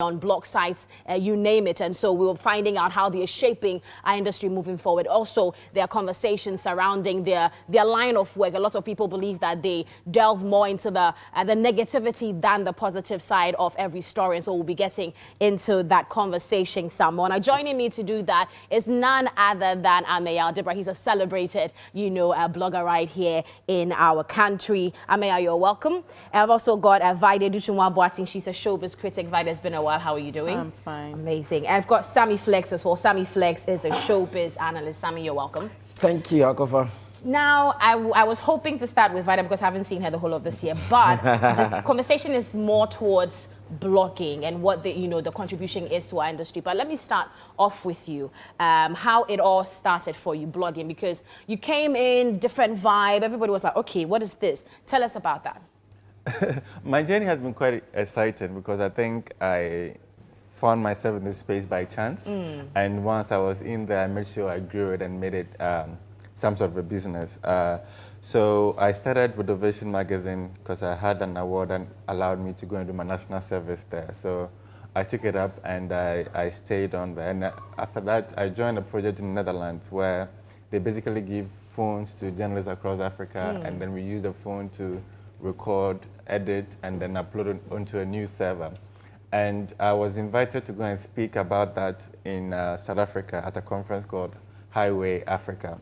on blog sites, you name it. And so we were finding out how they are shaping our industry moving forward. Also, there are conversations surrounding their line of work. A lot of people believe that they delve more into the negativity than the positive side of every story. And so we'll be getting into that conversation some more. Now, joining me to do that is none other than Ameya Debra. He's a celebrated, blogger right here in our country. Ameya, you're welcome. I've also got Vide Duchumwa Boating. She's a showbiz critic. Vide, it's been a while. How are you doing? I'm fine. Amazing. I've got Sammy Flex as well. Sammy Flex is a showbiz analyst. Sammy, you're welcome. Thank you, Akofa. Now, I was hoping to start with Vida because I haven't seen her the whole of this year, but the conversation is more towards blogging and what the contribution is to our industry. But let me start off with you, how it all started for you, blogging, because you came in, different vibe. Everybody was like, okay, what is this? Tell us about that. My journey has been quite exciting because I think I found myself in this space by chance. And once I was in there, I made sure I grew it and made it some sort of a business. So I started with Ovation magazine because I had an award that allowed me to go and do my national service there. So I took it up and I stayed on there. And after that, I joined a project in the Netherlands where they basically give phones to journalists across Africa, and then we use the phone to record, edit, and then upload it onto a news server. And I was invited to go and speak about that in South Africa at a conference called Highway Africa,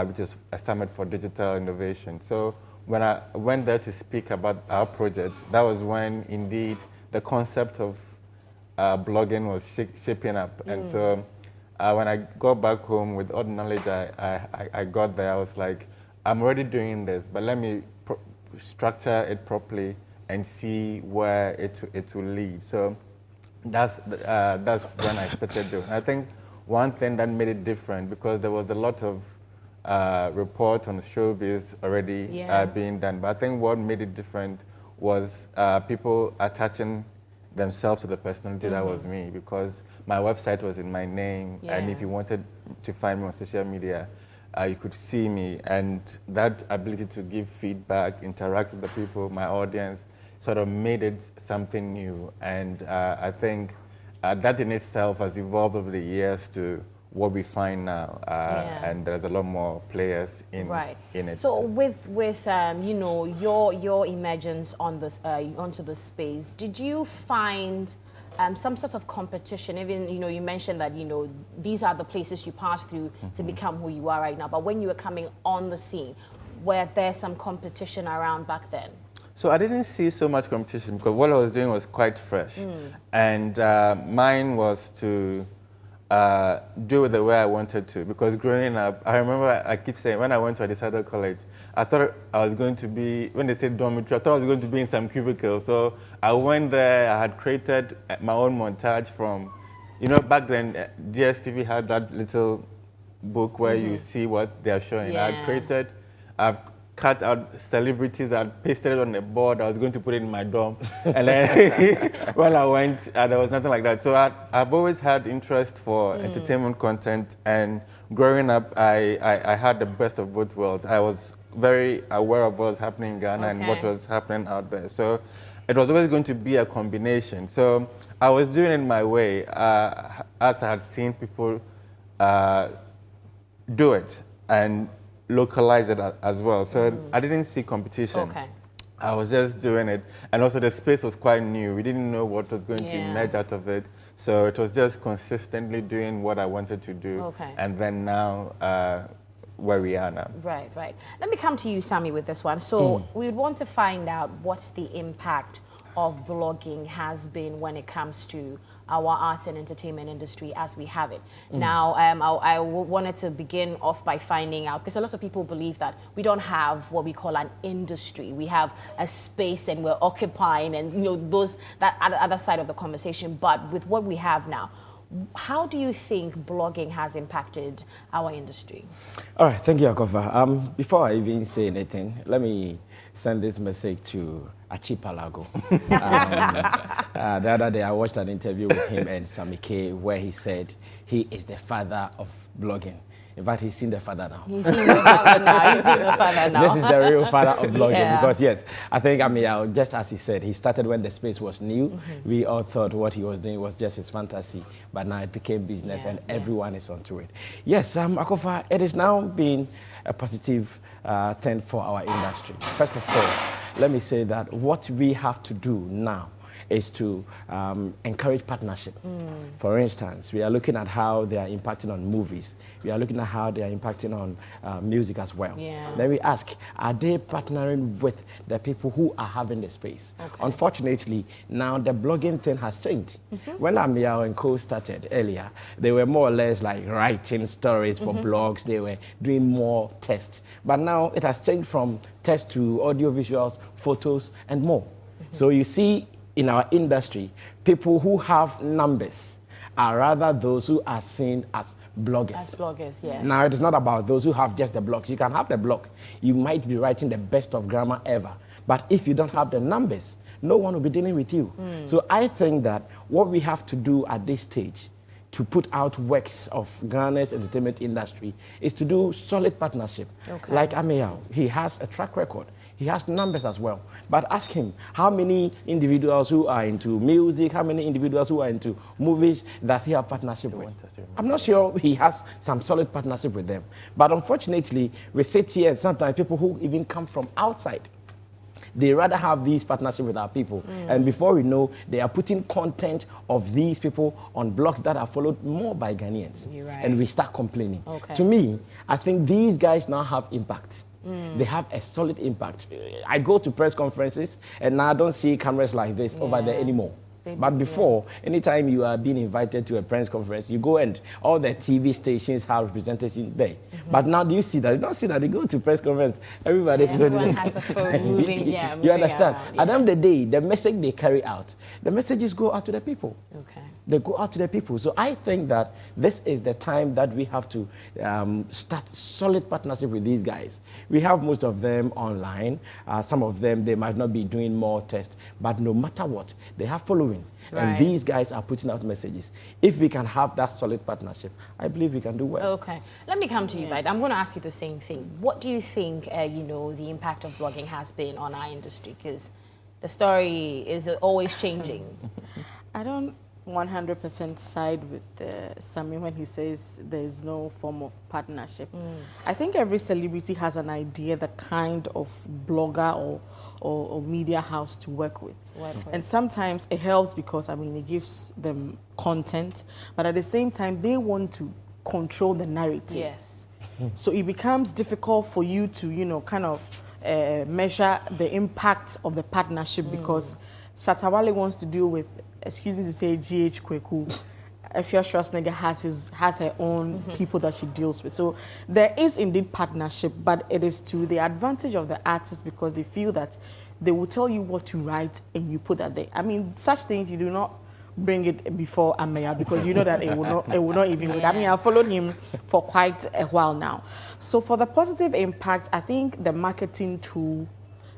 which is a summit for digital innovation. So when I went there to speak about our project, that was when indeed the concept of blogging was shaping up. And so when I got back home with all the knowledge I got there, I was like, I'm already doing this, but let me structure it properly and see where it will lead. So that's when I started doing. I think one thing that made it different, because there was a lot of reports on Showbiz already being done, but I think what made it different was people attaching themselves to the personality that was me, because my website was in my name, and if you wanted to find me on social media, you could see me, and that ability to give feedback, interact with the people, my audience, sort of made it something new. And I think that in itself has evolved over the years to what we find now, and there's a lot more players in it. So with your emergence on this onto the space, did you find some sort of competition? Even you mentioned that these are the places you passed through to become who you are right now. But when you were coming on the scene, were there some competition around back then? So I didn't see so much competition because what I was doing was quite fresh, and mine was to do it the way I wanted to. Because growing up, I remember I keep saying when I went to Adisado College, I thought I was going to be, when they said dormitory, I thought I was going to be in some cubicle. So I went there, I had created my own montage from, back then DSTV had that little book where you see what they're showing. I've cut out celebrities, I pasted it on a board, I was going to put it in my dorm. And then when I went, there was nothing like that. So I've always had interest for entertainment content, and growing up, I had the best of both worlds. I was very aware of what was happening in Ghana and what was happening out there. So it was always going to be a combination. So I was doing it my way, as I had seen people do it, and localize it as well. So I didn't see competition. I was just doing it. And also the space was quite new. We didn't know what was going to emerge out of it. So it was just consistently doing what I wanted to do. And then now, where we are now. Right. Let me come to you, Sammy, with this one. So we would want to find out what the impact of blogging has been when it comes to our art and entertainment industry as we have it. Now, I wanted to begin off by finding out, because a lot of people believe that we don't have what we call an industry. We have a space and we're occupying, and that other side of the conversation. But with what we have now, how do you think blogging has impacted our industry? All right, thank you, Akofa. Before I even say anything, let me send this message to Archipelago. The other day, I watched an interview with him and Sammy K, where he said he is the father of blogging. In fact, he's seen the father now. He's seen the father now. He's seen the father now. This is the real father of blogging. Yeah. Because yes, I think, just as he said, he started when the space was new. We all thought what he was doing was just his fantasy, but now it became business and everyone is onto it. Yes, Akofa, it is now been a positive thing for our industry. First of all, let me say that what we have to do now is to encourage partnership. For instance, we are looking at how they are impacting on movies. We are looking at how they are impacting on music as well. Yeah. Then we ask, are they partnering with the people who are having the space? Okay. Unfortunately, now the blogging thing has changed. When Amiao and Co started earlier, they were more or less like writing stories for blogs. They were doing more tests. But now it has changed from text to audio visuals, photos, and more. So you see, in our industry, people who have numbers are rather those who are seen as bloggers. As bloggers, yeah. Now, it is not about those who have just the blogs. You can have the blog. You might be writing the best of grammar ever. But if you don't have the numbers, no one will be dealing with you. So I think that what we have to do at this stage to put out works of Ghana's entertainment industry is to do solid partnership. Okay. Like Amiao, he has a track record. He has numbers as well. But ask him, how many individuals who are into music, how many individuals who are into movies does he have partnership with? I'm not sure he has some solid partnership with them. But unfortunately, we sit here and sometimes people who even come from outside, they rather have these partnerships with our people. And before we know, they are putting content of these people on blogs that are followed more by Ghanaians. You're right. And we start complaining. Okay. To me, I think these guys now have impact. They have a solid impact. I go to press conferences and now I don't see cameras like this over there anymore. But before, anytime you are being invited to a press conference, you go and all the TV stations have representation there. But now do you see that? You don't see that. You go to press conference, everybody's Everyone has a phone moving, You understand? Around, At the end of the day, the message they carry out, the messages go out to the people. Okay. They go out to the people. So I think that this is the time that we have to start solid partnership with these guys. We have most of them online. Some of them, they might not be doing more tests, but no matter what, they have following. Right. And these guys are putting out messages. If we can have that solid partnership, I believe we can do well. Okay. Let me come to you, right? I'm going to ask you the same thing. What do you think, the impact of blogging has been on our industry? Because the story is always changing. I don't 100% side with Sammy when he says there's no form of partnership. I think every celebrity has an idea, the kind of blogger or media house to work with. And sometimes it helps because, it gives them content, but at the same time, they want to control the narrative. Yes. So it becomes difficult for you to, measure the impact of the partnership because Shatawale wants to deal with, excuse me to say, GH Kweku. Efia Schwarzenegger has her own people that she deals with. So there is indeed partnership, but it is to the advantage of the artist because they feel that they will tell you what to write and you put that there. Such things you do not bring it before Ameya because you know that it will not even work. I've followed him for quite a while now. So for the positive impact, I think the marketing tool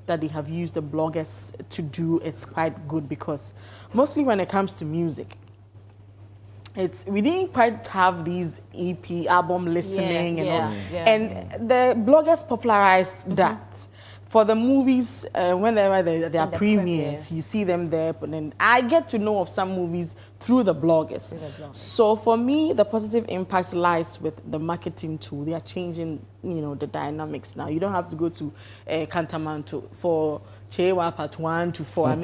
that they have used the bloggers to do is quite good because mostly when it comes to music, we didn't quite have these EP album listening and all. And the bloggers popularized that. For the movies, whenever there are premieres, you see them there. But then I get to know of some movies through the bloggers. So for me, the positive impact lies with the marketing tool. They are changing, the dynamics now. You don't have to go to Kantamanto for Chewa Part 1 to 4.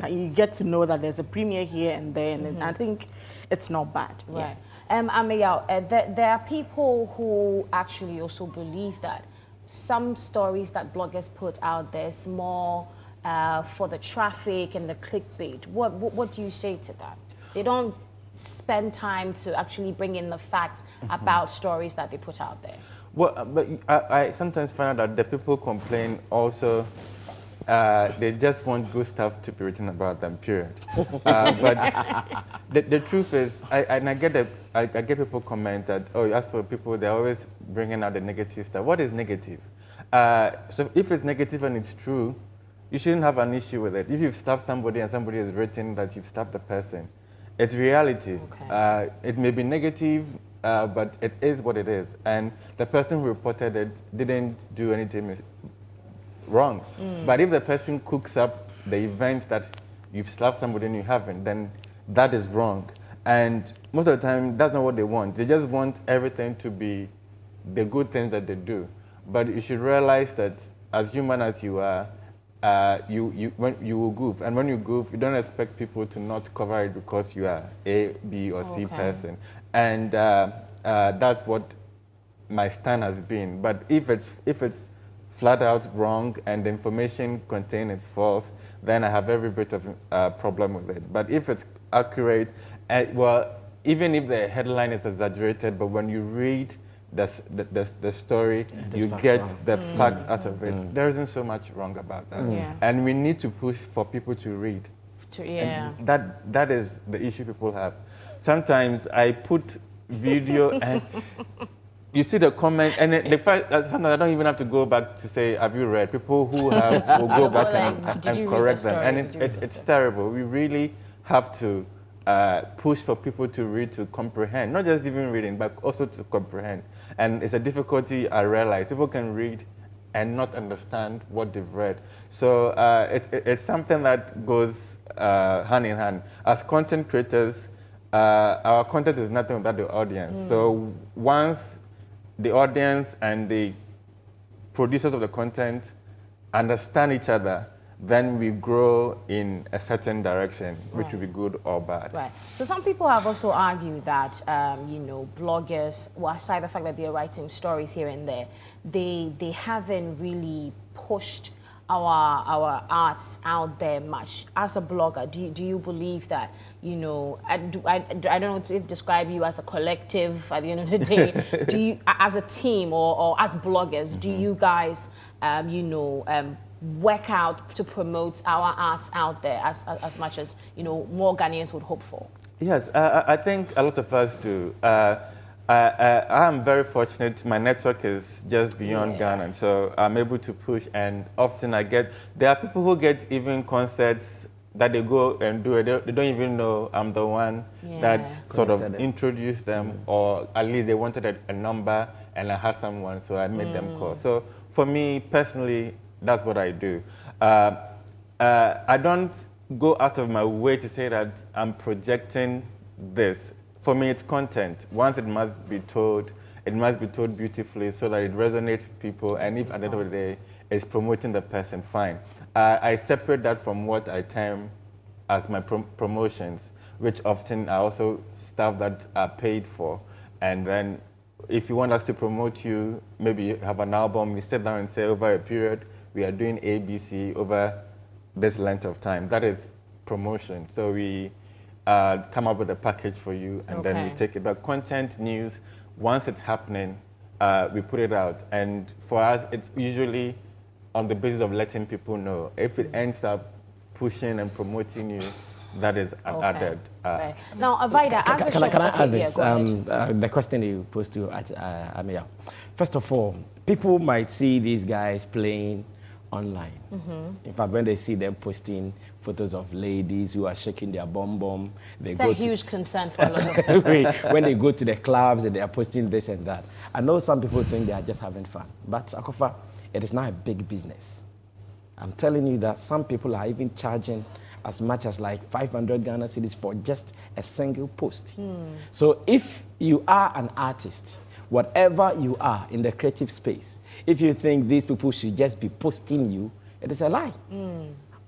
You get to know that there's a premiere here and there, and I think it's not bad. Right. There are people who actually also believe that some stories that bloggers put out there is more for the traffic and the clickbait. What do you say to that? They don't spend time to actually bring in the facts about stories that they put out there. Well, but I sometimes find out that the people complain also. They just want good stuff to be written about them, period. But the truth is, I get people comment that, as for people, they're always bringing out the negative stuff. What is negative? So if it's negative and it's true, you shouldn't have an issue with it. If you've stabbed somebody and somebody has written that you've stabbed the person, it's reality. Okay. It may be negative, but it is what it is. And the person who reported it didn't do anything wrong. But if the person cooks up the event that you've slapped somebody and you haven't, then that is wrong. And most of the time, that's not what they want. They just want everything to be the good things that they do. But you should realize that as human as you are, when you will goof. And when you goof, you don't expect people to not cover it because you are A, B, or C person. And that's what my stand has been. But if it's flat out wrong and the information contained is false, then I have every bit of problem with it. But if it's accurate, well, even if the headline is exaggerated, but when you read the story, you get the facts out of it. There isn't so much wrong about that. And we need to push for people to read. And that is the issue people have. Sometimes I put video and you see the comment, and the fact that sometimes I don't even have to go back to say, have you read? People who have will go back and correct them. And it's terrible. We really have to push for people to read, to comprehend. Not just even reading, but also to comprehend. And it's a difficulty I realize. People can read and not understand what they've read. So it's something that goes hand in hand. As content creators, our content is nothing without the audience. So once the audience and the producers of the content understand each other, then we grow in a certain direction, which will be good or bad. Right. So some people have also argued that, you know, bloggers, well, aside the fact that they're writing stories here and there, they haven't really pushed our arts out there much. As a blogger, do you believe that, you know, I don't know if describe you as a collective at the end of the day, do you, as a team or as bloggers, do you guys, you know, work out to promote our arts out there as much as, you know, more Ghanaians would hope for? Yes, I think a lot of us do. I am very fortunate. My network is just beyond Ghana, and so I'm able to push. And often there are people who get even concerts that they go and do it. They don't even know I'm the one that sort of introduced them, or at least they wanted a number, and I had someone, so I made them call. So for me personally, that's what I do. I don't go out of my way to say that I'm projecting this. For me, it's content. Once it must be told beautifully so that it resonates with people, and if at the end of the day it's promoting the person, fine. I separate that from what I term as my promotions, which often are also stuff that are paid for. And then if you want us to promote you, maybe you have an album, we sit down and say over a period, we are doing ABC over this length of time. That is promotion. So we come up with a package for you, and then we take it. But content news, once it's happening, we put it out. And for us, it's usually on the basis of letting people know. If it ends up pushing and promoting you, that is added. Right. Now, Avida, can I add this? The question you posed to Amia. First of all, people might see these guys playing online. In fact, when they see them posting photos of ladies who are shaking their bum, it's a huge concern for a lot of people. When they go to the clubs and they are posting this and that. I know some people think they are just having fun, but Akofa, it is now a big business. I'm telling you that some people are even charging as much as like 500 Ghana cedis for just a single post. So if you are an artist, whatever you are in the creative space, if you think these people should just be posting you, it is a lie.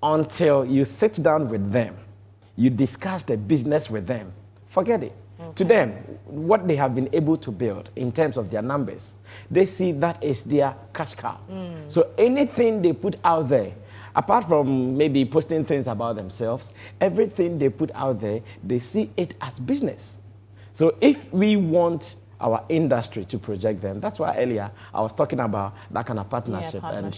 Until you sit down with them, you discuss the business with them, forget it. To them, what they have been able to build in terms of their numbers, they see that is their cash cow. So anything they put out there, apart from maybe posting things about themselves, everything they put out there, they see it as business. So if we want our industry to project them, that's why earlier I was talking about that kind of partnership. And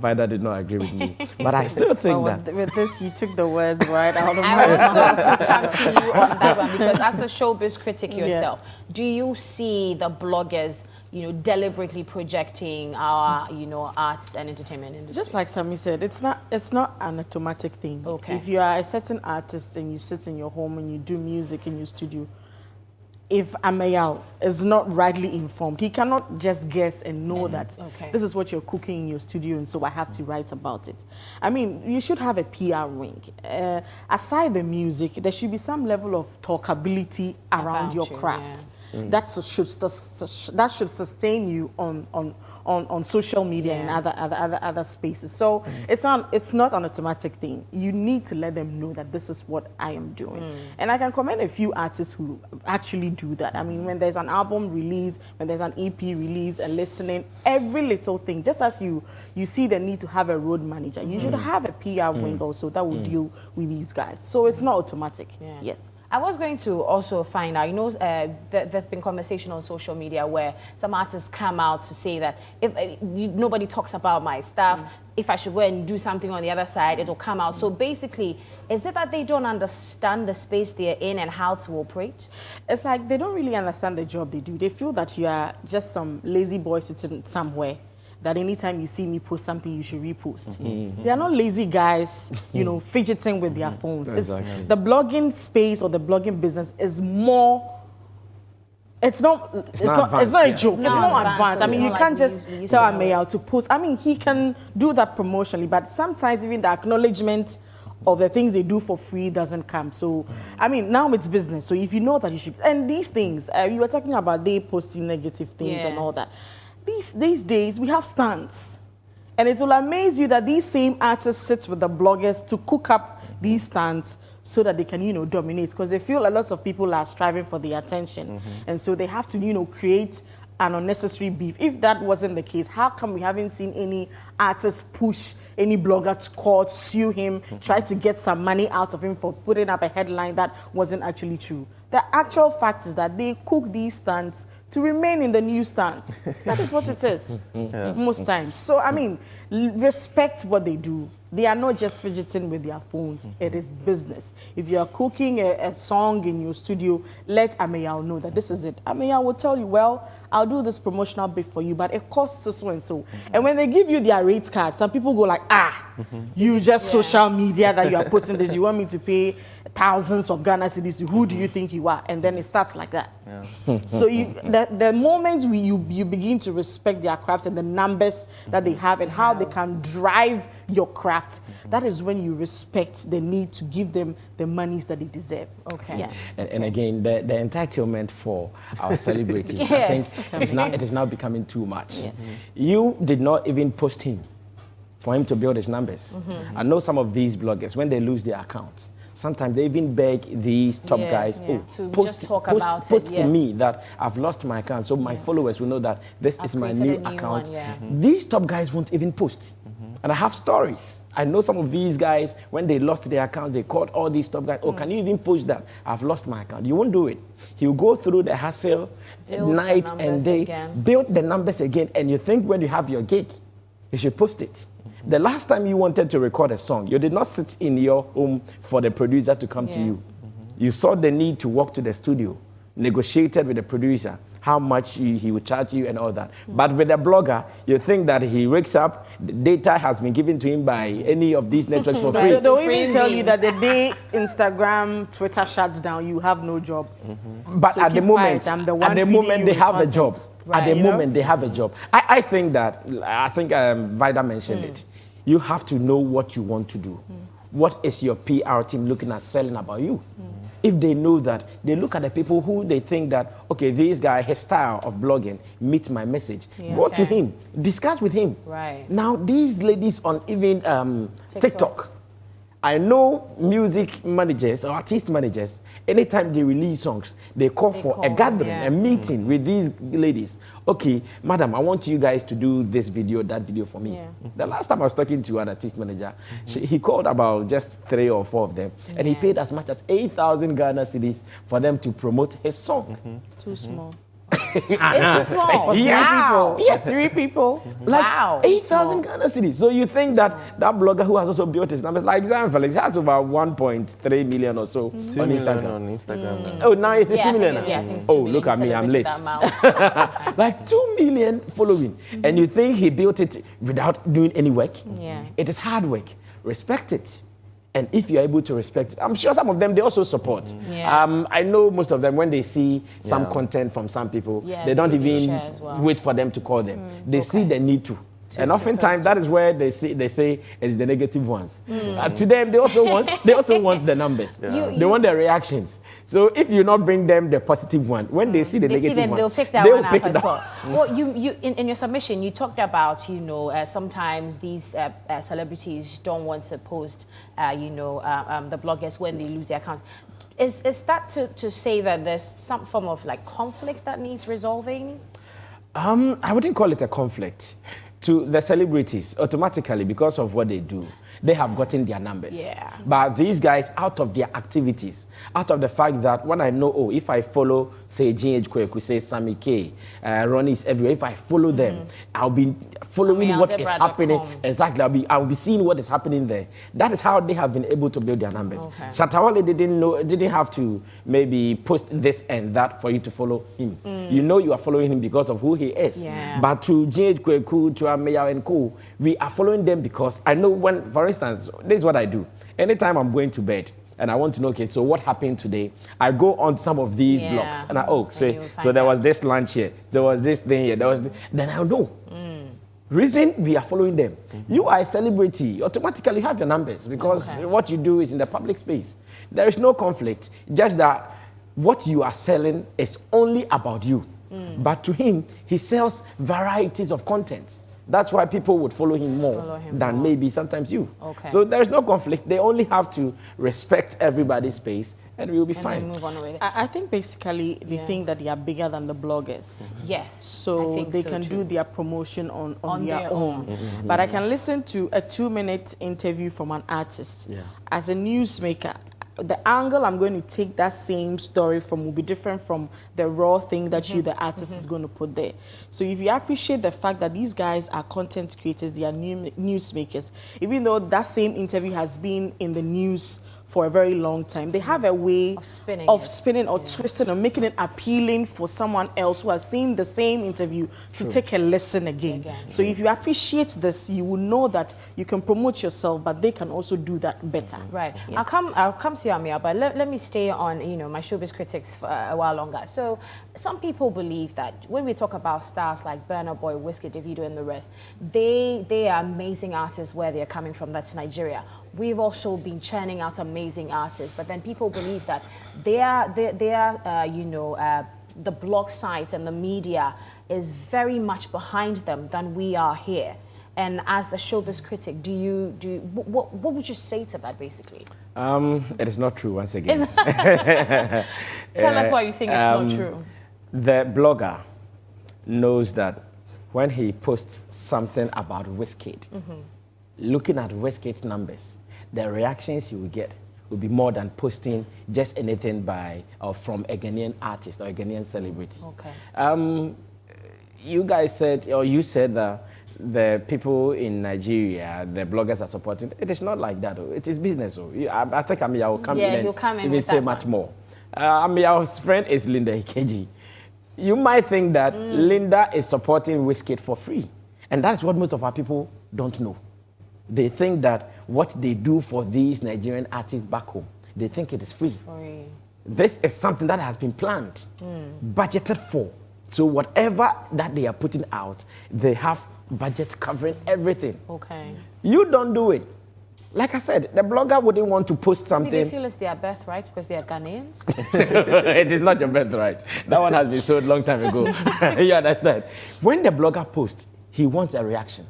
Vida did not agree with me. But I still think that... With this, you took the words right out of my mouth. I was going to come to you on that one, because as a showbiz critic yourself, do you see the bloggers, you know, deliberately projecting our, you know, arts and entertainment industry? Just like Sammy said, it's not an automatic thing. If you are a certain artist and you sit in your home and you do music in your studio, if Amayal is not rightly informed, he cannot just guess and know that this is what you're cooking in your studio, and so I have to write about it. I mean, you should have a PR wing. Aside the music, there should be some level of talkability around your craft. That should sustain you on social media and other spaces. So it's not an automatic thing. You need to let them know that this is what I am doing. And I can commend a few artists who actually do that. I mean, when there's an album release, when there's an EP release, a listening, every little thing, just as you see the need to have a road manager, you should have a PR wing also that will deal with these guys. So it's not automatic. Yes. I was going to also find out, you know, there's been conversation on social media where some artists come out to say that if nobody talks about my stuff, if I should go and do something on the other side, it'll come out. So basically, is it that they don't understand the space they're in and how to operate? It's like they don't really understand the job they do. They feel that you are just some lazy boy sitting somewhere, that anytime you see me post something, you should repost. They are not lazy guys, you know, fidgeting with their phones. Exactly. It's the blogging space or the blogging business is more. It's not a joke. It's more advanced. I mean, you can't just tell Amayal to post. I mean, he can do that promotionally, but sometimes even the acknowledgement of the things they do for free doesn't come. So, I mean, now it's business. So if you know that you should, and these things, you were talking about they posting negative things and all that. These days, we have stands. And it will amaze you that these same artists sit with the bloggers to cook up these stands so that they can, you know, dominate. Because they feel a lot of people are striving for the attention. And so they have to, you know, create an unnecessary beef. If that wasn't the case, how come we haven't seen any artist push any blogger to court, sue him, try to get some money out of him for putting up a headline that wasn't actually true? The actual fact is that they cook these stands to remain in the newsstands. That is what it is most times. So, I mean, respect what they do. They are not just fidgeting with their phones. It is business. If you are cooking a song in your studio, let Amayal know that this is it. Amayal will tell you, well, I'll do this promotional bit for you, but it costs so and so. And when they give you their rate card, some people go like, you just social media that you are posting this. You want me to pay thousands of Ghana cedis? Who do you think you are? And then it starts like that. So the moment you begin to respect their crafts and the numbers that they have and how they can drive your craft, that is when you respect the need to give them the monies that they deserve. And again, the entitlement for our celebrities, I think it is now becoming too much. You did not even post him for him to build his numbers. I know some of these bloggers, when they lose their accounts, sometimes they even beg these top guys, to post for me that I've lost my account, so my followers will know that this is my new account. These top guys won't even post. And I have stories. I know some of these guys, when they lost their accounts, they called all these top guys, can you even post that? I've lost my account. You won't do it. He'll go through the hassle, night and day, build the numbers again, and you think when you have your gig, you should post it. The last time you wanted to record a song, you did not sit in your home for the producer to come to you. You saw the need to walk to the studio, negotiated with the producer how much he would charge you and all that. But with a blogger, you think that he wakes up, the data has been given to him by any of these networks for free. They'll even tell you that the day Instagram, Twitter shuts down, you have no job. But so at the moment, they have a job. At the moment, they have a job. I think Vida mentioned it. You have to know what you want to do. What is your PR team looking at selling about you? If they know that, they look at the people who they think that, okay, this guy, his style of blogging meets my message. Go to him, discuss with him. Now, these ladies on even TikTok, I know music managers or artist managers, anytime they release songs, they call for a gathering, a meeting with these ladies. Okay, madam, I want you guys to do this video, that video for me. The last time I was talking to an artist manager, he called about just 3 or 4 of them, and he paid as much as 8,000 Ghana cedis for them to promote his song. Too small. It's too small. Yes, 3 people. Like 8,000 Ghana cedis. So you think that blogger who has also built his numbers, like Zion Felix, has about 1.3 million or so on Instagram. Oh, now it is 2 million. Oh, look at me, I'm late. Like 2 million following. And you think he built it without doing any work? It is hard work. Respect it. And if you're able to respect it, I'm sure some of them, they also support. Yeah. I know most of them, when they see some content from some people, they don't even wait for them to call them. They see the need to. And oftentimes that is where they say it's the negative ones. To them, they also want the numbers. They want the reactions. So if you not bring them the positive one, when they see the negative one, they'll pick that one up as well. Well, you in your submission, you talked about sometimes these celebrities don't want to post the bloggers when they lose their accounts. Is that to say that there's some form of like conflict that needs resolving? I wouldn't call it a conflict. To the celebrities, automatically, because of what they do, they have gotten their numbers. Yeah. But these guys, out of their activities, out of the fact that when I know, if I follow, say, GH Kweku, say, Sammy K, Ronnie is everywhere, if I follow them, I'll be following what is happening. Exactly, I'll be seeing what is happening there. That is how they have been able to build their numbers. Okay. Shatawale didn't have to maybe post this and that for you to follow him. You know you are following him because of who he is. Yeah. But to GH Kweku, to Ameya and Co, we are following them because I know when, for instance, this is what I do. Anytime I'm going to bed and I want to know, okay, so what happened today? I go on some of these blogs and so there was this lunch here, there was this thing here, then I'll know. Reason we are following them. You are a celebrity, automatically have your numbers because what you do is in the public space. There is no conflict, just that what you are selling is only about you. But to him, he sells varieties of content. That's why people would follow him more than maybe sometimes you. Okay. So there's no conflict. They only have to respect everybody's space and we'll be fine. Move on with it. I think basically they think that they are bigger than the bloggers. Yes. So they can do their promotion on their own. But I can listen to a 2-minute interview from an artist. As a newsmaker, the angle I'm going to take that same story from will be different from the raw thing that you, the artist, is going to put there. So if you appreciate the fact that these guys are content creators, they are newsmakers, even though that same interview has been in the news for a very long time, they have a way of spinning or twisting or making it appealing for someone else who has seen the same interview to take a listen again. So if you appreciate this, you will know that you can promote yourself, but they can also do that better. Right. I'll come to you, Amia, but let me stay on my showbiz critics for a while longer. So some people believe that when we talk about stars like Burna Boy, Wizkid, Davido, and the rest, they are amazing artists where they're coming from. That's Nigeria. We've also been churning out amazing artists, but then people believe that the blog sites and the media is very much behind them than we are here. And as a showbiz critic, what would you say to that, basically? It is not true, once again. Tell us why you think it's not true. The blogger knows that when he posts something about Wizkid, looking at Wizkid's numbers, the reactions you will get will be more than posting just anything by or from a Ghanaian artist or a Ghanaian celebrity. Okay. You guys said, or you said that the people in Nigeria, the bloggers are supporting. It is not like that. It is business. I think Amia will come in and even say much more. Amia's friend is Linda Ikeji. You might think that Linda is supporting Wizkid for free. And that's what most of our people don't know. They think that what they do for these Nigerian artists back home, they think it is free. This is something that has been planned, budgeted for. So whatever that they are putting out, they have budget covering everything. Okay. You don't do it. Like I said, the blogger wouldn't want to post something. They feel it's their birthright because they are Ghanaians? It is not your birthright. That one has been sold a long time ago. You understand? When the blogger posts, he wants a reaction.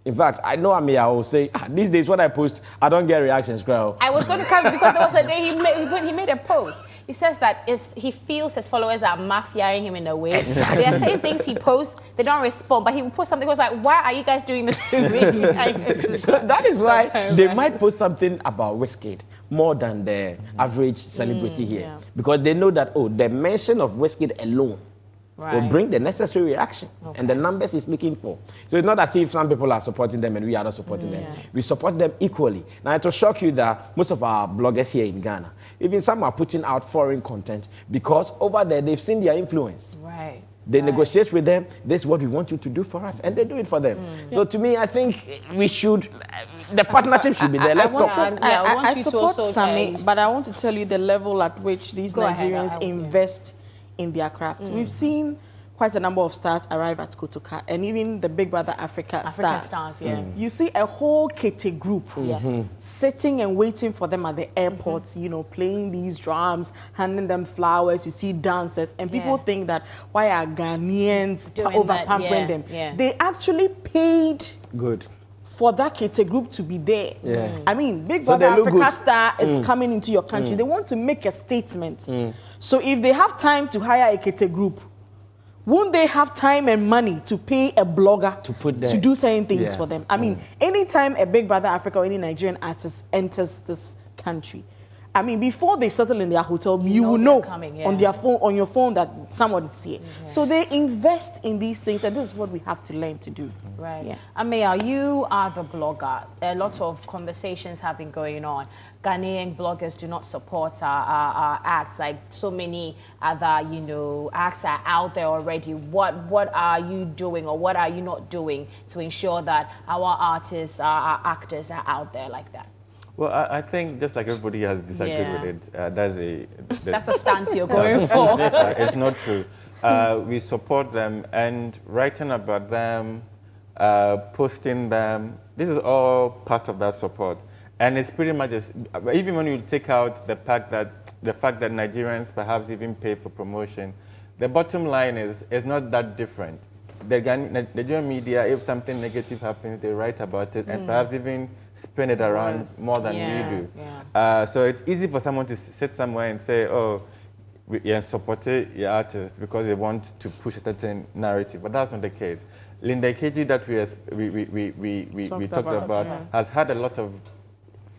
In fact, I know Amia will say, these days when I post, I don't get reactions, girl. I was going to come because there was a day he made a post. He says that he feels his followers are mafiaing him in a way. Exactly. They are saying things he posts, they don't respond, but he will post something, he was like, why are you guys doing this to me? So that is why they might post something about Wizkid more than the average celebrity here. Because they know that, the mention of Wizkid alone will bring the necessary reaction and the numbers he's looking for. So it's not as if some people are supporting them and we are not supporting them. We support them equally. Now, it will shock you that most of our bloggers here in Ghana, even some are putting out foreign content because over there they've seen their influence. Right. They negotiate with them. This is what we want you to do for us, and they do it for them. So to me, I think we should. The partnership should be there. Let's talk. I support Sammy, but I want to tell you the level at which these Nigerians invest in their craft. We've seen quite a number of stars arrive at Kotoka, and even the Big Brother Africa stars. You see a whole Kete group sitting and waiting for them at the airports, you know, playing these drums, handing them flowers. You see dancers, and people think that why are Ghanaians over-pampering them? They actually paid for that Kete group to be there. I mean, Big Brother Africa star is coming into your country. They want to make a statement. So if they have time to hire a Kete group, won't they have time and money to pay a blogger to do certain things for them? I mean, anytime a Big Brother Africa or any Nigerian artist enters this country, I mean, before they settle in their hotel, you will know on their phone, on your phone, that someone is here. So they invest in these things, and this is what we have to learn to do. Right. Amaya, you are the blogger. A lot of conversations have been going on. Ghanaian bloggers do not support our acts, like so many other, you know, acts are out there already. What are you doing, or what are you not doing to ensure that our artists, our actors are out there like that? Well, I think just like everybody has disagreed with it, that's the stance you're going for. It's not true. We support them, and writing about them, posting them, this is all part of that support. And it's pretty much, even when you take out the fact that Nigerians perhaps even pay for promotion, the bottom line is not that different. The Nigerian media, if something negative happens, they write about it and perhaps even spin it around more than we do. So it's easy for someone to sit somewhere and say, oh, we support your artist because they want to push a certain narrative, but that's not the case. Linda Keji that we talked about has had a lot of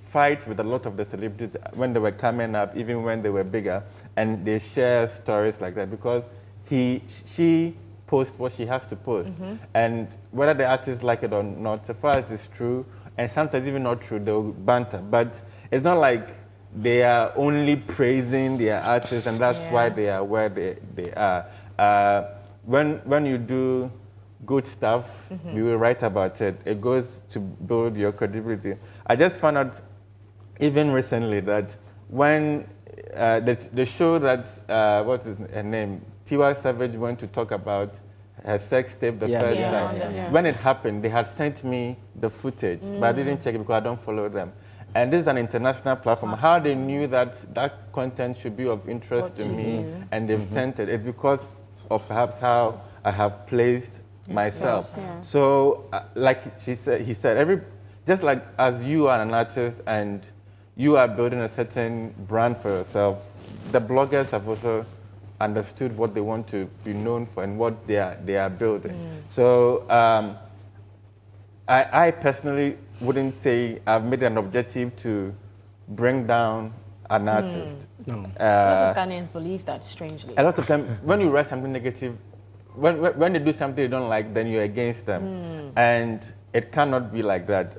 fights with a lot of the celebrities when they were coming up, even when they were bigger, and they share stories like that because she posts what she has to post. And whether the artists like it or not, so far as it's true, and sometimes even not true, they'll banter. But it's not like they are only praising their artists and that's why they are where they are. When you do good stuff, you will write about it. It goes to build your credibility. I just found out even recently that when the show that, what's her name, Tiwa Savage went to talk about her sex tape the first time. When it happened, they had sent me the footage, but I didn't check it because I don't follow them. And this is an international platform. How they knew that that content should be of interest to me and they've sent it, it's because of perhaps how I have placed myself. So, like he said, just like as you are an artist and you are building a certain brand for yourself, the bloggers have also understood what they want to be known for and what they are building. So I personally wouldn't say I've made an objective to bring down an artist. No. A lot of Ghanaians believe that, strangely. A lot of time, when you write something negative, when they do something you don't like, then you're against them. And it cannot be like that.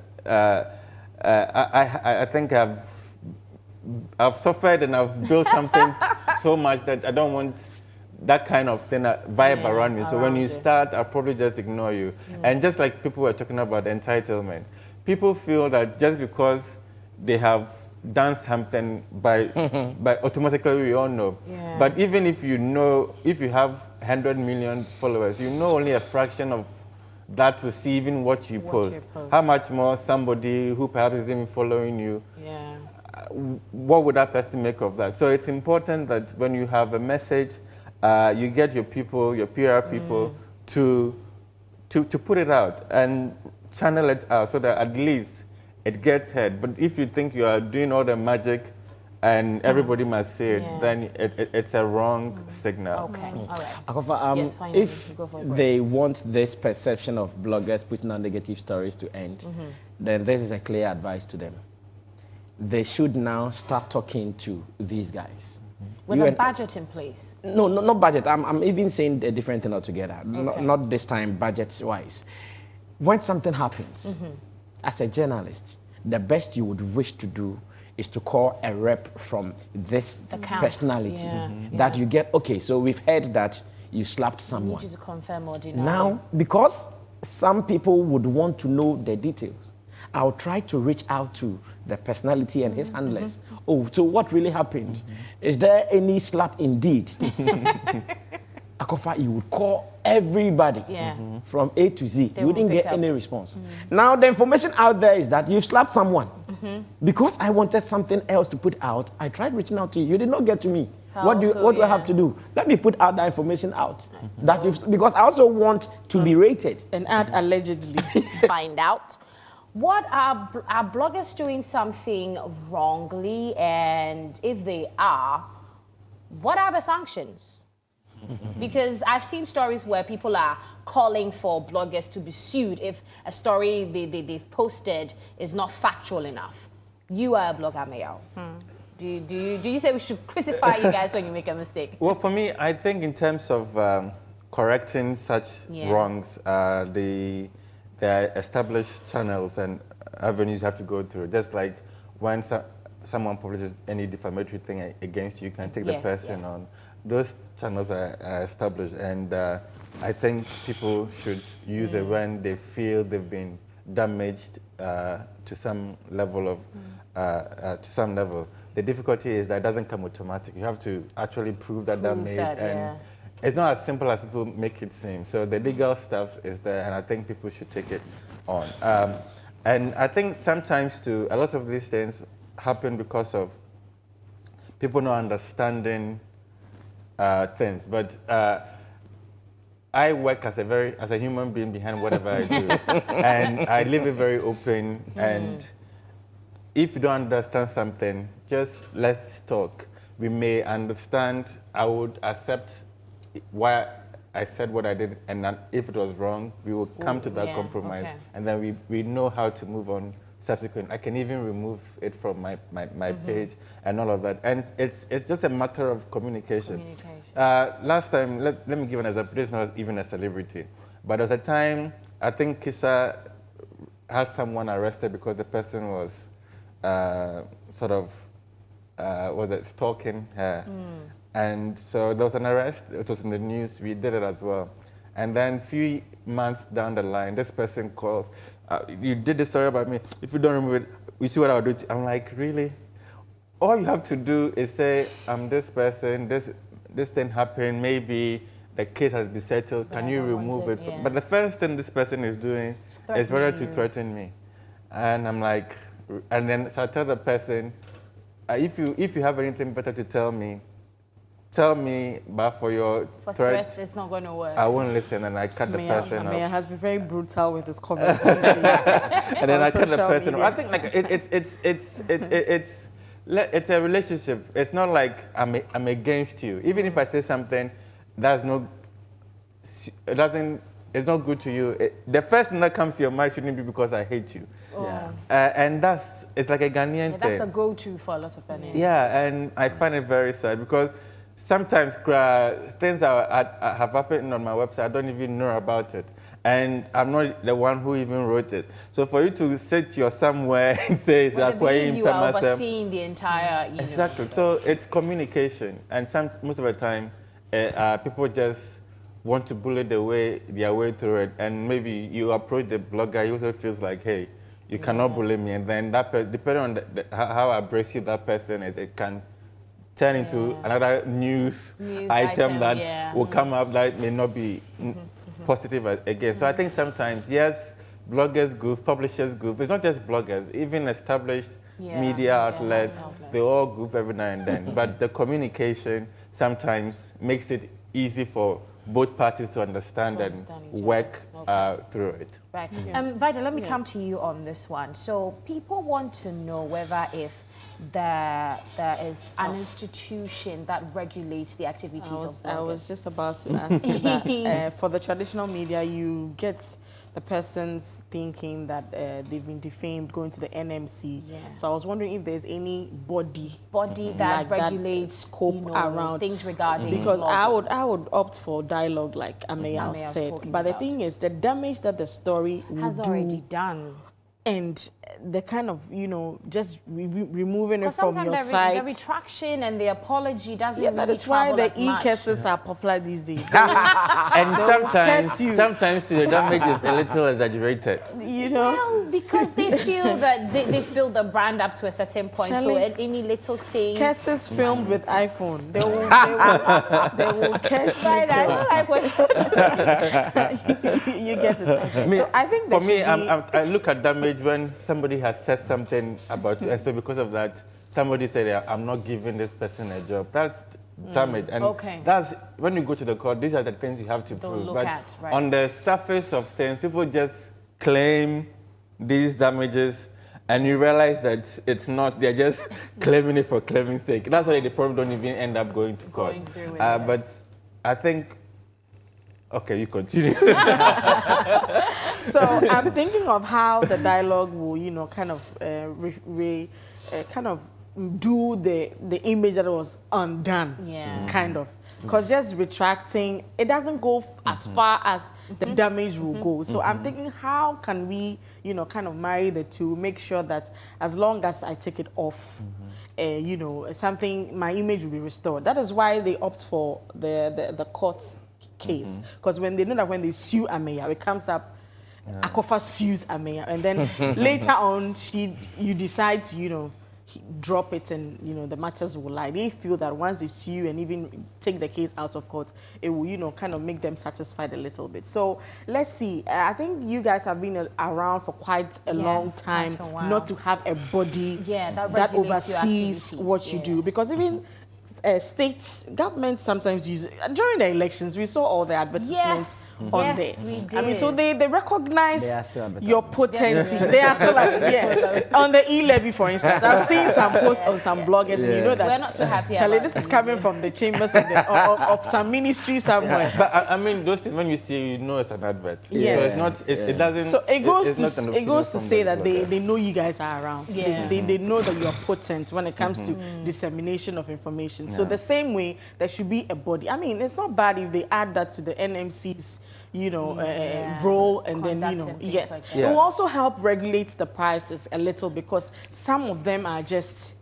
I think I've suffered and I've built something so much that I don't want that kind of thing, vibe around me. So when you start, I'll probably just ignore you. And just like people were talking about entitlement, people feel that just because they have done something by automatically we all know. But even if you know, if you have 100 million followers, you know only a fraction of that will see even what you post. How much more somebody who perhaps isn't even following you, what would that person make of that? So it's important that when you have a message, you get your people, your PR people to put it out and channel it out so that at least it gets heard. But if you think you are doing all the magic and everybody must say it, then it's a wrong signal. Okay, all right. Akofa, if they want this perception of bloggers putting out negative stories to end, then this is a clear advice to them. They should now start talking to these guys. With a budget in place? No, not budget. I'm even saying a different thing altogether. Not this time budget-wise. When something happens, as a journalist, the best you would wish to do is to call a rep from this personality that you get, okay, so we've heard that you slapped I someone. need you to confirm or deny. Now, because some people would want to know the details, I'll try to reach out to the personality and his handlers. Oh, so what really happened? Is there any slap indeed? Akofa, you would call everybody from A to Z. You wouldn't get any response. Now, the information out there is that you slapped someone. Because I wanted something else to put out, I tried reaching out to you. You did not get to me. What do I have to do? Let me put out that information out. Because I also want to be rated. And add allegedly. Find out. What are bloggers doing something wrongly? And if they are, what are the sanctions? Because I've seen stories where people are calling for bloggers to be sued if a story they've posted is not factual enough. You are a blogger, Mayao. Do you say we should crucify you guys when you make a mistake? Well, for me, I think in terms of correcting such wrongs, the established channels and avenues have to go through. Just like when someone publishes any defamatory thing against you, you can take the person on. Those channels are established, and I think people should use it when they feel they've been damaged to some level The difficulty is that it doesn't come automatic. You have to actually prove that damage, and it's not as simple as people make it seem. So the legal stuff is there, and I think people should take it on. And I think sometimes too, a lot of these things happen because of people not understanding things. But I work as a human being behind whatever I do, and I leave it very open. And if you don't understand something, just let's talk. We may understand. I would accept why I said what I did, and then if it was wrong, we will come to that compromise, and then we know how to move on subsequent. I can even remove it from my page and all of that. And it's just a matter of communication. Last time, let me give an example. This is not even a celebrity, but there was a time, I think Kisa had someone arrested because the person was stalking her. And so there was an arrest. It was in the news. We did it as well. And then a few months down the line, this person calls, you did this story about me. If you don't remove it, you see what I'll do to you. I'm like, really? All you have to do is say, I'm this person, this thing happened, maybe the case has been settled. Can you remove it? But the first thing this person is doing is rather to threaten me. And I'm like, and then so I tell the person, if you have anything better to tell me, but for your threats, it's not going to work. I won't listen, and I cut the person off. Maya has been very brutal with his comments these days. And then I cut the person off. I think like it's a relationship. It's not like I'm against you. Even if I say something it's not good to you. The first thing that comes to your mind shouldn't be because I hate you. And it's like a Ghanaian thing. That's the go-to for a lot of Ghanaians. Yeah, and I find it very sad because sometimes things have happened on my website, I don't even know about it. And I'm not the one who even wrote it. So for you to sit you're somewhere and say, you are overseeing the entire universe. Exactly. So it's communication. And most of the time, people just want to bully their way through it. And maybe you approach the blogger, he also feels like, hey, you cannot bully me. And then that person, depending on how abrasive that person is, it can turn into another news item that will come up that may not be positive again. So I think sometimes, yes, bloggers goof, publishers goof. It's not just bloggers, even established media outlets, they all goof every now and then. But the communication sometimes makes it easy for both parties to understand and work through it. Right. Vida, let me come to you on this one. So people want to know whether if there is an institution that regulates the activities of bloggers. I was just about to ask you that. For the traditional media, you get the person's thinking that they've been defamed, going to the NMC. So I was wondering if there's any body that regulates scope around things regarding because I would opt for dialogue, like Amayal said. But the thing is, the damage that the story has already done. and the kind of, you know, just removing it Because from your sometimes site. the retraction and the apology doesn't Yeah, that really is why travel the as much. e-cases are popular these days. And curse you. sometimes the damage is a little exaggerated. You know? Well, because they feel that they build the brand up to a certain point, so Shirley, at any little thing. Cases filmed with iPhone. They will curse you. Right, I till- don't like what You get it. So I think For there me, should be- I look at damage when somebody has said something about you, and so because of that, somebody said, "Yeah, I'm not giving this person a job." That's damage, and Okay. that's when you go to the court. These are the things you have to prove. look But at, right. on the surface of things, people just claim these damages, and you realize that it's not. They're just claiming it for claiming's sake. That's why they probably don't even end up going to court. Going through it, But I think. Okay, you continue. So I'm thinking of how the dialogue will, you know, kind of kind of do the image that was undone. Yeah. Kind of. Because just retracting, it doesn't go as far as the damage will go. So I'm thinking, how can we, you know, kind of marry the two, make sure that as long as I take it off, you know, my image will be restored. That is why they opt for the court's case. Because when they know that when they sue Ameya, it comes up, Akofa sues Ameya, and then later on, you decide to, you know, drop it, and you know the matters will lie. They feel that once they sue and even take the case out of court, it will, you know, kind of make them satisfied a little bit. So let's see. I think you guys have been around for quite a long time, quite a while. not to have a body that that regulates your oversees activities, what you do, because even states, governments sometimes use it. During the elections, we saw all the advertisements on yes, there. we I mean, did. so they recognize They are still advertising. your potency. They are still on the e-levy, for instance. I've seen some posts on some bloggers, and you know that We're not too happy Charlie, about this is it. coming from the chambers of some ministry somewhere. But I mean, those things, when you see, you know it's an advert. Yes. So it's not. It doesn't. So it goes it's not an to opinion say from the that blogger. they know you guys are around. Yeah. They know that you are potent when it comes to dissemination of information. So the same way, there should be a body. I mean, it's not bad if they add that to the NMC's, you know, role, and then, you know, Conduct and things yes. like that. It will also help regulate the prices a little, because some of them are just,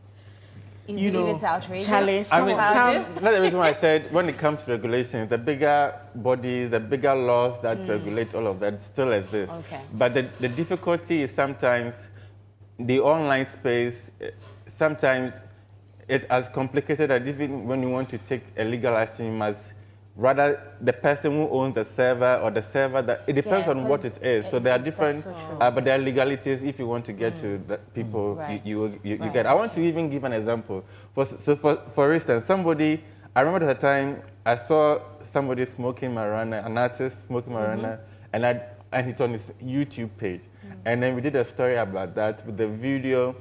you know, it's outrageous. Charlie, I some, mean, Outrageous. that's the reason why I said when it comes to regulations, the bigger bodies, the bigger laws that regulate all of that still exist. Okay. But the difficulty is sometimes the online space, sometimes it's as complicated that even when you want to take a legal action, you must rather the person who owns the server or the server, that it depends Yeah, on what it is. So there are different, so true. but there are legalities if you want to get to the people Right. you get. I want to even give an example. For instance, somebody, I remember at the time I saw somebody smoking marijuana, an artist smoking marijuana, and it's on his YouTube page. And then we did a story about that with the video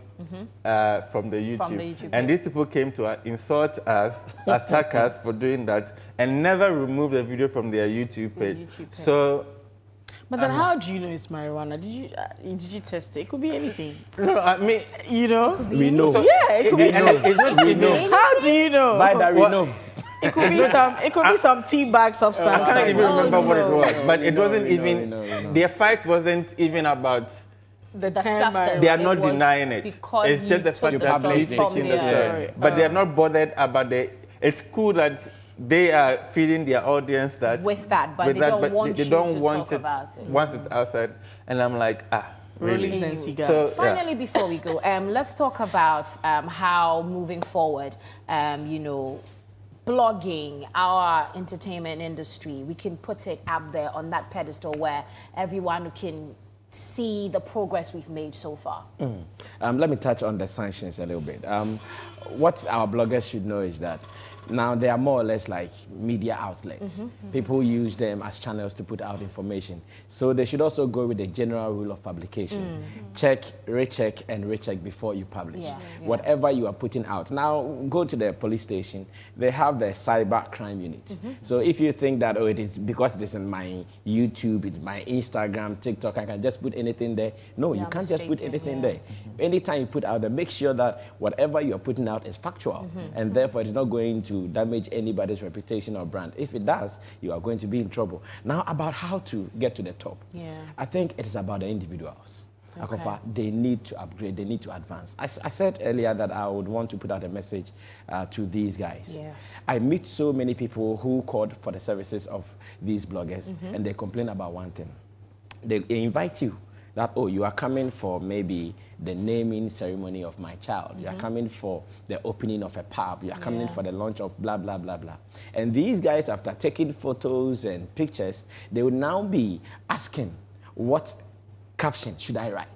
from the YouTube. YouTube And these people came to insult us, attack us for doing that, and never remove the video from their YouTube page. So, but then how do you know it's marijuana? Did you test it? It could be anything. no, I mean, You know? We know. Yeah, it could be anything. it's not even. How do you know? By that we What? know. It could be some tea bag substance. I can't even Oh, remember what it no. was, but it wasn't we know, even. we know. Their fight wasn't even about. The The term substance. They are It not was denying it. because It's you just the took fact the that story they're from teaching the their- story. But they are not bothered about the. It's cool that they are feeding their audience that With that, but with they that, don't but want they you don't to want talk it about it. once it's outside. And I'm like, really? Rollies and cigars. So, yeah. Finally, before we go, let's talk about how moving forward, you know, blogging, our entertainment industry, we can put it up there on that pedestal where everyone can see the progress we've made so far. Let me touch on the sanctions a little bit. What our bloggers should know is that now they are more or less like media outlets. People use them as channels to put out information. So they should also go with the general rule of publication. Check, recheck, and recheck before you publish. Yeah. Whatever you are putting out. Now, go to the police station. They have the cyber crime unit. So if you think that, oh, it is because it is in my YouTube, it's my Instagram, TikTok, I can just put anything there. No, you Yeah, can't just put mistaken, anything yeah. there. Anytime you put out there, make sure that whatever you are putting out is factual, and therefore it's not going to damage anybody's reputation or brand. If it does, you are going to be in trouble. Now, about how to get to the top. Yeah. I think it is about the individuals. Akofa, they need to upgrade, they need to advance. I said earlier that I would want to put out a message to these guys. Yes. I meet so many people who called for the services of these bloggers, and they complain about one thing. They invite you that, oh, you are coming for maybe the naming ceremony of my child. You are coming for the opening of a pub. You are coming for the launch of blah, blah, blah, blah. And these guys, after taking photos and pictures, they will now be asking, what caption should I write?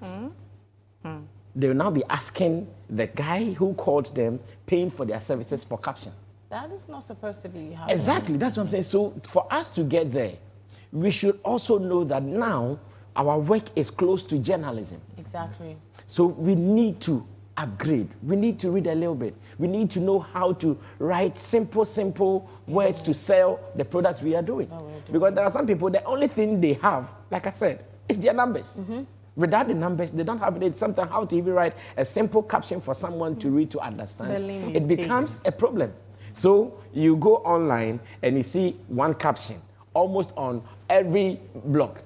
They will now be asking the guy who called them, paying for their services for caption. That is not supposed to be how. Exactly, that's what I'm saying. So for us to get there, we should also know that now our work is close to journalism. Exactly. So we need to upgrade. We need to read a little bit. We need to know how to write simple words to sell the products we are doing. Because there are some people, the only thing they have, like I said, is their numbers. Without the numbers, they don't have it. Sometimes how to even write a simple caption for someone to read, to understand. Spelling It becomes a problem. So you go online and you see one caption almost on every blog.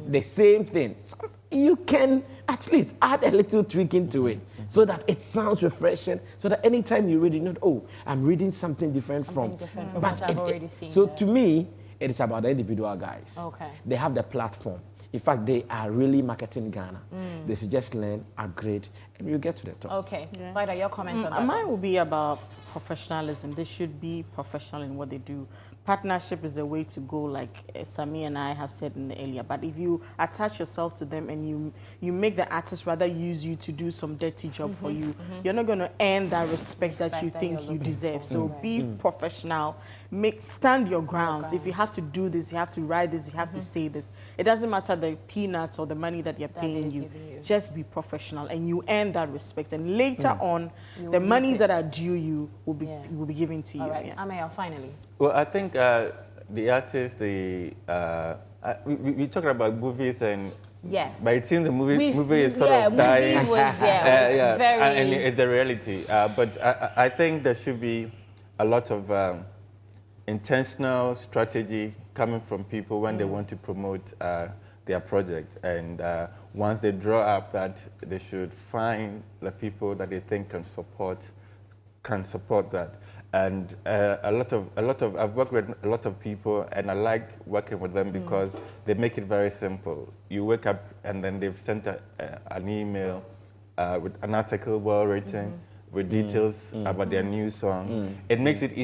The same thing. So you can at least add a little tweak into it so that it sounds refreshing, so that anytime you read it, you know, oh, I'm reading something different from what I've already seen. So to me, it is about the individual guys. Okay. They have the platform. In fact, they are really marketing Ghana. They should just learn, upgrade, and you get to the top. Okay. Vida, your comments on that? Mine will be about professionalism. They should be professional in what they do. Partnership is the way to go, like Sami and I have said in the earlier. But if you attach yourself to them and you make the artist rather use you to do some dirty job for you, you're not going to earn that respect that you think you deserve. So be professional. Stand your grounds. If you have to do this, you have to write this, you have to say this. It doesn't matter the peanuts or the money that they're paying you. Just be professional, and you earn that respect. And later on, the monies that are due you will be given to you. All right, Amaya, finally. Well, I think the artists, we talked about movies and. Yes. But it seems the movie is sort of dying. Movie was, very... And it's the reality. But I think there should be a lot of intentional strategy coming from people when they want to promote their project. And once they draw up that, they should find the people that they think can support that. And I've worked with a lot of people, and I like working with them because they make it very simple. You wake up and then they've sent an email with an article well written with details about their new song. It makes it easy.